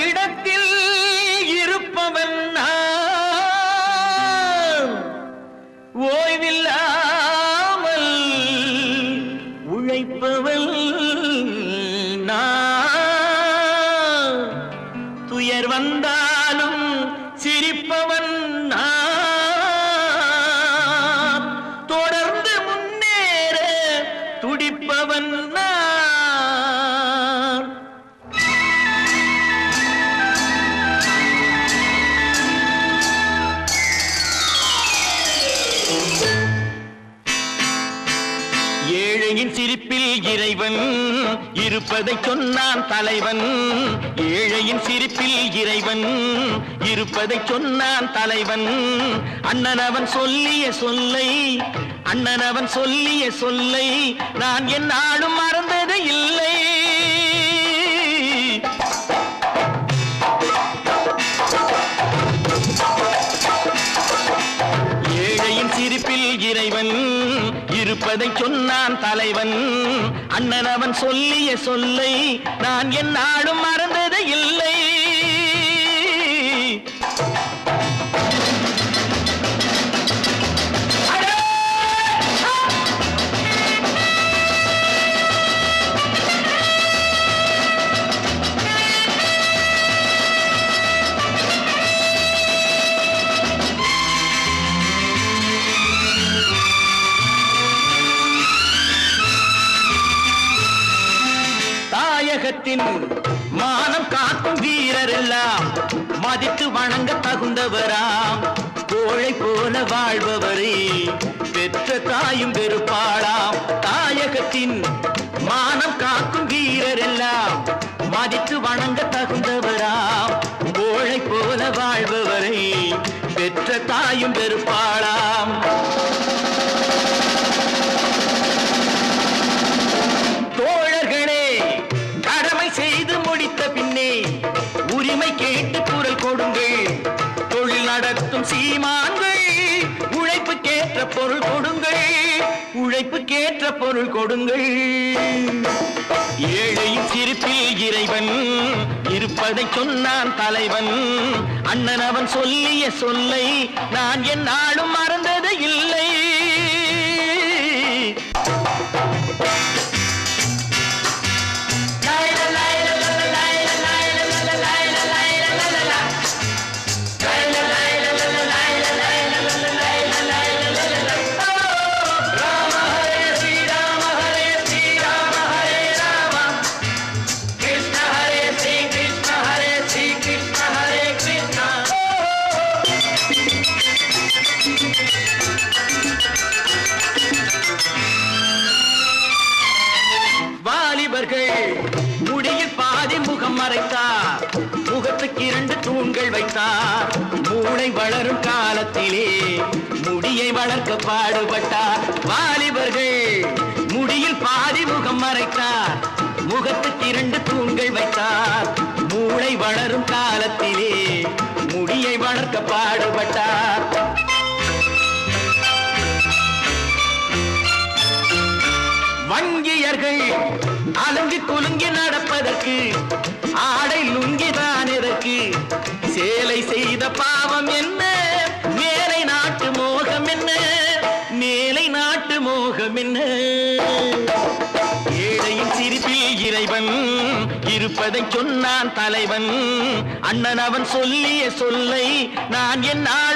இடத்தில் இருப்பவன் ஓய்வில்லாமல் உழைப்பவள் துயர் வந்தாலும் சிரிப்பவன் தொடர்ந்து முன்னேற துடிப்பவன் ஏழையின் சிரிப்பில் இறைவன் இருப்பதை சொன்னான் தலைவன். ஏழையின் சிரிப்பில் இறைவன் இருப்பதை சொன்னான் தலைவன். அண்ணனவன் சொல்லிய சொல்லை அண்ணனவன் சொல்லிய சொல்லை நான் என்னாலும் மறந்தது இல்லை. ஏழையின் சிரிப்பில் இறைவன் இருப்பதை சொன்னான் தலைவன். அண்ணனவன் சொல்லிய சொல்லை நான் என்னாலும் மறந்தது இல்லை. தாயகத்தின் மானம் காக்கும் வீரர் எல்லாம் மதித்து வணங்க தகுந்தவராம். கோழை போல வாழ்பவரே பெற்ற தாயும் வெறுப்பாளாம். தாயகத்தின் மானம் காக்கும் வீரர் எல்லாம் மதித்து வணங்க தகுந்தவராம். கோழை போல வாழ்பவரே பெற்ற தாயும் வெறுப்பாளாம். உரிமை கேட்டு குரல் கொடுங்கள். தொழில் நடத்தும் சீமான்கள் உழைப்புக்கேற்ற பொருள் கொடுங்கள். உழைப்புக்கேற்ற பொருள் கொடுங்கள். ஏழையின் சிரிப்பில் இறைவன் இருப்பதை சொன்னான் தலைவன். அண்ணனவன் சொல்லிய சொல்லை நான் என்னாலும் மறந்தது இல்லை. முடியில் பாதி முகம் மறைத்தார். முகத்துக்கு 2 தூண்கள் வைத்தார். மூளை வளரும் காலத்திலே முடியை வளர்க்க பாடுபட்டார். வாலிபர்கள் முடியில் பாதி முகம் மறைத்தார். முகத்துக்கு 2 தூண்கள் வைத்தார். மூளை வளரும் காலத்திலே முடியை வளர்க்க பாடுபட்டார். வங்கியர்கள் அலங்கி குலுங்கி நடப்பதற்கு ஆடை லுங்கிதான் எதற்கு? சேலை செய்த பாவம் என்ன? மேலை நாட்டு மோகம் என்ன? மேலை நாட்டு மோகம் என்ன? ஏழையின் சிரிப்பில் இறைவன் இருப்பதை சொன்னான் தலைவன். அண்ணனவன் சொல்லிய சொல்லை நான் என்னால்